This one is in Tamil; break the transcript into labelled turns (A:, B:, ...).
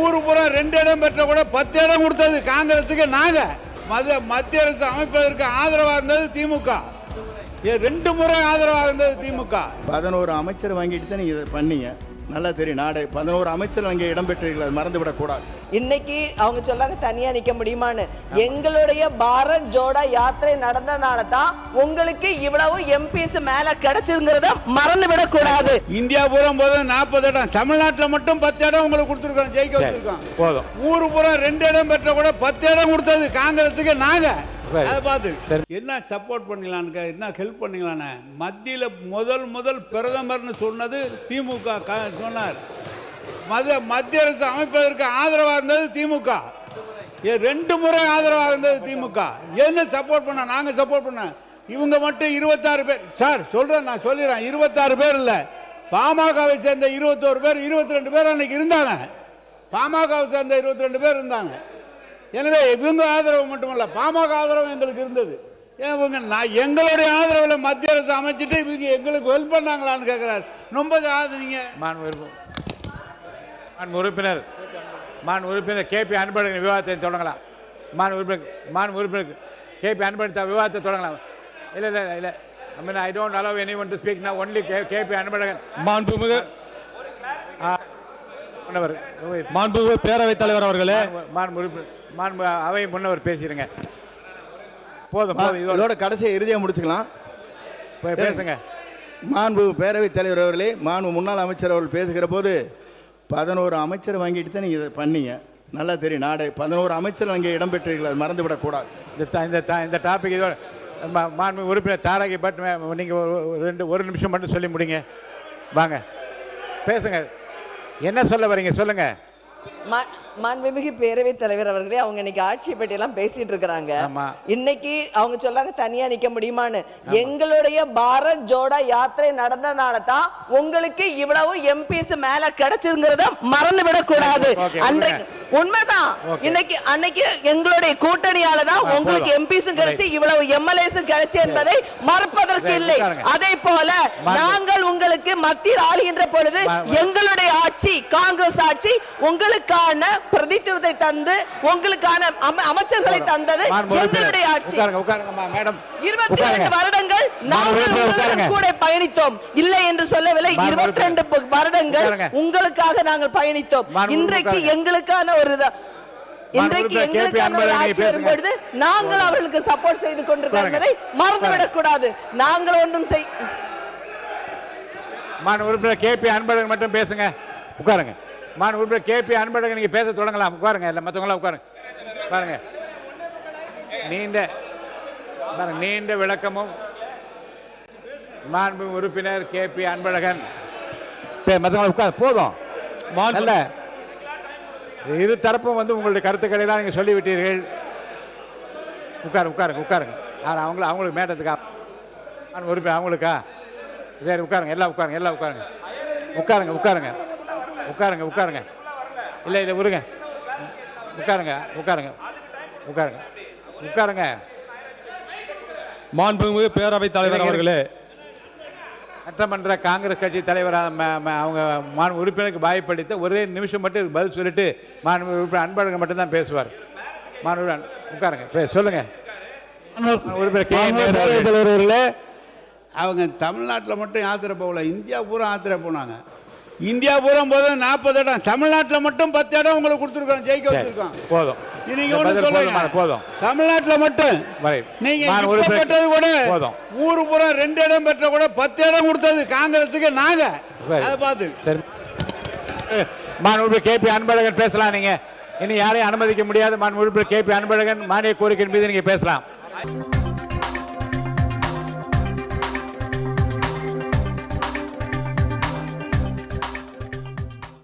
A: ஊரு பூரா 2 இடம் பெற்ற கூட 10 இடம் கொடுத்தது காங்கிரஸுக்கு. நாங்க மத்திய அரசு அமைப்பதற்கு ஆதரவாக இருந்தது திமுக. 2 முறை ஆதரவாக இருந்தது திமுக.
B: 11 அமைச்சர் வாங்கிட்டு தான் நீங்க இதை பண்ணீங்க. நல்லா தெரியும். நாடு 11 அமைச்சர் அங்கே இடம்பெற்றீர்கள், அது மறந்துவிடக் கூடாது.
C: இன்னைக்கு அவங்க சொல்லாங்க தனியா நிக்க முடியுமான்னு. எங்களுடைய பாரத் ஜோடா யாத்திரை நடந்தனால தான் உங்களுக்கு இவ்வளவு எம்பிஸ் மேல கிடைச்சதுங்கிறத மறந்து விட கூடாது.
A: இந்தியா பூரா போதும் 40 இடம், தமிழ்நாட்டில் மட்டும் 10 இடம் உங்களுக்கு கொடுத்துருக்கோம், ஜெயிக்க வச்சிருக்கோம்.
D: போதும்.
A: ஊரு பூரா 2 இடம் பெற்ற கூட 10 இடம் கொடுத்தது காங்கிரஸுக்கு. நாங்க அதை பார்த்து என்ன சப்போர்ட் பண்ணலான்னு, என்ன ஹெல்ப் பண்ணலான்னு மத்தியில் முதல் பிரதமர்னு சொன்னது திமுக சொன்னார். மத்திய அரசு அமைப்பதற்கு ஆதரவாக இருந்தது திமுக. 2 முறை ஆதரவாக இருந்தது திமுக. என்ன சப்போர்ட் பண்ண? நாங்க சப்போர்ட் பண்ண. இவங்க மட்டும் 26 பேர் சார் சொல்றேன், நான் சொல்லிடுறேன். 26 பேர் இல்ல, பாமகவை சேர்ந்த 21 பேர், 22 பேர் அன்னைக்கு இருந்தாங்க. பாமகவை சேர்ந்த 22 பேர் இருந்தாங்க. எனவே இவங்க ஆதரவு மட்டுமல்ல, பாமக ஆதரவு எங்களுக்கு இருந்தது. எங்களுடைய ஆதரவில் மத்திய அரசு அமைச்சிட்டு இவங்க எங்களுக்கு ஹெல்ப் பண்ணாங்களான்னு கேட்கிறார். ரொம்ப நீங்க
D: மான் உறுப்பினர் கேபி அன்பழகன் விவாதத்தை தொடங்கலாம். மான் உறுப்பினர் கேபி அன்பழகன் விவாதத்தை தொடங்கலாம். இல்லை I mean, I don't allow anyone to speak now. Only KP Anbazhagan.
E: மாண்புமிகு பேரவைத் தலைவர் அவர்களே,
D: அவை முன்னவர் பேசிடுங்க. போதும்.
B: இதோட கடைசியை இறுதியாக முடிச்சுக்கலாம்.
D: பேசுங்க.
B: மாண்பு பேரவைத் தலைவர் அவர்களே, மாண்பு முன்னாள் அமைச்சர் அவர்கள் பேசுகிற போது 11 அமைச்சர் வாங்கிட்டு தான் நீங்கள் இதை பண்ணீங்க. நல்லா தெரியும். நாடு 11 அமைச்சர் அங்கே இடம்பெற்றீர்கள், அது மறந்துவிடக் கூடாது.
D: இந்த டாபிக் இதோட மாண்பு உறுப்பினர் தாரகை பட் நீங்கள் ஒரு நிமிஷம் மட்டும் சொல்லி முடிங்க. வாங்க பேசுங்க. என்ன சொல்ல வரீங்க சொல்லுங்க.
C: மாண்புமிகு பேரவைத் தலைவர் அவர்களே, அவங்க இன்னைக்கு ஆட்சியை பற்றி எல்லாம் பேசிட்டு இருக்கிறாங்க. இன்னைக்கு அவங்க சொல்லாங்க தனியா நிக்க முடியுமான்னு. எங்களுடைய பாரத் ஜோடா யாத்திரை நடந்தனால தான் உங்களுக்கு இவ்வளவு எம்பிஸ் மேல கிடைச்சதுங்கிறத மறந்து விட கூடாது. உண்மைதான். அன்னைக்கு எங்களுடைய கூட்டணியால தான் உங்களுக்கு எம்பிஸும் கிடைச்சு இவ்வளவு எம்எல்ஏஸும் கிடைச்சு என்பதை மறுப்பதற்கு இல்லை. அதே போல நாங்கள் உங்களுக்கு மத்தியில் ஆளுகின்ற பொழுது எங்களுடைய ஆட்சி காங்கிரஸ் ஆட்சி உங்களுக்கான பிரதித்துவத்தை தந்து உங்களுக்கான அமைச்சர்களை தந்தது எங்களுடைய ஆட்சி. 22 வருடங்கள் நாங்கள் கூட பயணித்தோம். இல்லை என்று சொல்லவில்லை. 22 வருடங்கள் உங்களுக்காக நாங்கள் பயணித்தோம். இன்றைக்கு எங்களுக்கான ஆட்சி வரும்பொழுது நாங்கள் அவர்களுக்கு சப்போர்ட் செய்து கொண்டிருக்கிறோம் என்பதை மறந்துவிடக் கூடாது. நாங்கள் ஒன்றும்
D: உறுப்பினர் கேபி அன்பழகன் மட்டும் பேசுங்க. உட்காருங்க. உறுப்பினர் கேபி அன்பழகன் நீங்க பேச தொடங்கலாம். உட்காருங்க. இல்லை மற்றவங்களாம் உட்காருங்க. பாருங்க, நீண்ட விளக்கமும் மாண்பு உறுப்பினர் கேபி அன்பழகன் மற்றவங்க உட்கார். போதும். நல்ல இரு தரப்பும் உங்களுடைய கருத்துக்களை எல்லாம் நீங்க சொல்லிவிட்டீர்கள். உட்காருங்க. அவங்களுக்கு மேட்டத்துக்கா உறுப்பினர் அவங்களுக்கா? சரி உட்காருங்க. எல்லாம் உட்காருங்க. இல்லை விடுங்க. உட்காருங்க.
E: மாண்புமிகு பேரவைத் தலைவர் அவர்களே,
D: சட்டமன்ற காங்கிரஸ் கட்சி தலைவர் அவங்க உறுப்பினருக்கு வாய்ப்பளித்த ஒரே நிமிஷம் மட்டும் பதில் சொல்லிட்டு உறுப்பினர் அன்பழகன் மட்டும்தான் பேசுவார். உட்காருங்க. சொல்லுங்க.
A: உறுப்பினர் அவங்க தமிழ்நாட்டில் மட்டும் யாத்திரை போகல, இந்தியா பூரா யாத்திரை போனாங்க. இந்தியா பூரா போதும் 40 இடம், தமிழ்நாட்டில் மட்டும் 10 இடம் உங்களுக்கு கொடுத்துருக்கோம், ஜெயிக்க வச்சிருக்கோம்.
D: போதும்.
A: போதும். தமிழ்நாட்டில் மட்டும் நீங்க பெற்றது கூட ஊரு பூரா 2 இடம் பெற்ற கூட 10 இடம் கொடுத்தது காங்கிரஸுக்கு. நாங்க அதை பார்த்து
D: உறுப்பினர் கேபி அன்பழகன் பேசலாம். நீங்க இனி யாரையும் அனுமதிக்க முடியாது. உறுப்பினர் கேபி அன்பழகன் மானிய கோரிக்கை மீது நீங்க பேசலாம்.